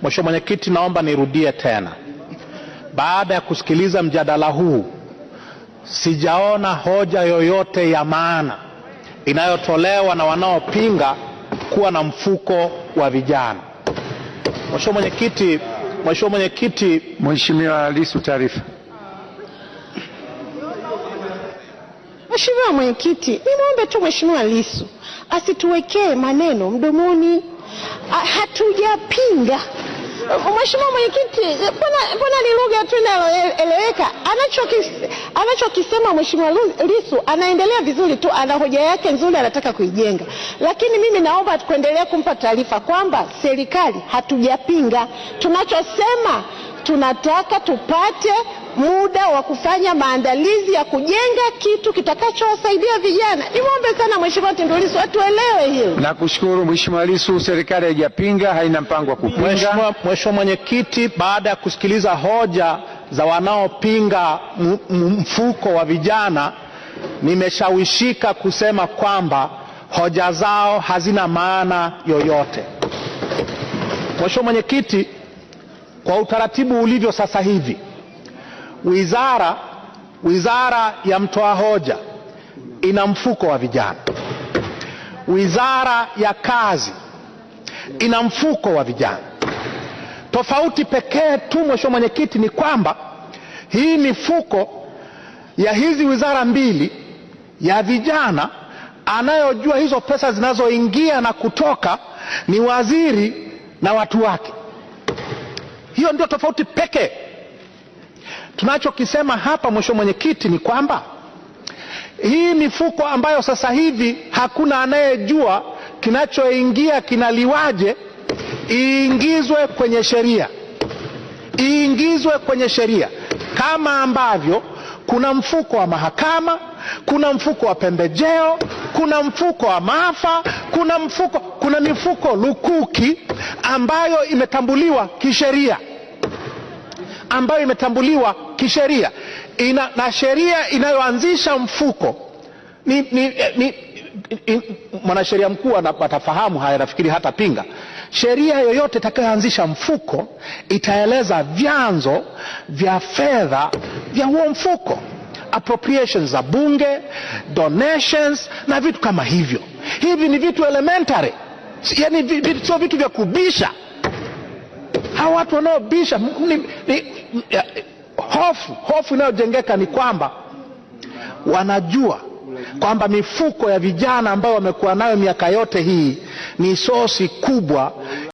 Mheshimiwa Mwenyekiti, naomba nirudie tena. Baada ya kusikiliza mjadala huu, sijaona hoja yoyote ya maana inayotolewa na wanaopinga kuwa na mfuko wa vijana. Mheshimiwa Mwenyekiti, Mheshimiwa Lissu, taarifa. Mheshimiwa Mwenyekiti, nimwombe tu Mheshimiwa Lissu asituwekee maneno mdomoni. Hatujapinga. Mheshimiwa Mwenyekiti, mbona ni lugha tu inayoeleweka? Anachokisema Mheshimiwa Lissu anaendelea vizuri tu, ana hoja yake nzuri anataka kuijenga. Lakini mimi naomba kuendelea kumpa taarifa kwamba serikali hatujapinga. Tunachosema tunataka tupate muda wa kufanya maandalizi ya kujenga kitu kitakachowasaidia vijana. Nimwombe sana Mheshimiwa Tundu Lissu atuelewe hilo. Nakushukuru Mheshimiwa Lissu, serikali haijapinga, haina mpango wa kupinga. Mheshimiwa Mwenyekiti, baada ya kusikiliza hoja za wanaopinga mfuko wa vijana, nimeshawishika kusema kwamba hoja zao hazina maana yoyote. Mheshimiwa Mwenyekiti, kwa utaratibu ulivyo sasa hivi, wizara ya mtoa hoja ina mfuko wa vijana. Wizara ya kazi ina mfuko wa vijana. Tofauti pekee tu Mheshimiwa Mwenyekiti ni kwamba hii mifuko ya hizi wizara mbili, ya vijana, anayojua hizo pesa zinazoingia na kutoka ni waziri na watu wake. Hiyo ndio tofauti pekee. Tunachokisema hapa Mheshimiwa Mwenyekiti ni kwamba hii mifuko ambayo sasa hivi hakuna anayejua kinachoingia kinaliwaje, iingizwe kwenye sheria, kama ambavyo kuna mfuko wa mahakama, kuna mfuko wa pembejeo, kuna mfuko wa maafa, kuna mifuko lukuki ambayo imetambuliwa kisheria, na sheria inayoanzisha mfuko mwanasheria mkuu atafahamu haya, nafikiri hata pinga. Sheria yoyote itakayoanzisha mfuko itaeleza vyanzo vya fedha vya huo mfuko, appropriations za bunge, donations na vitu kama hivyo. Hivi ni vitu elementary, yani sio vitu vya kubisha. Hawa watu wanaobisha, hofu inayojengeka ni kwamba wanajua kwamba mifuko ya vijana ambayo wamekuwa nayo miaka yote hii ni sosi kubwa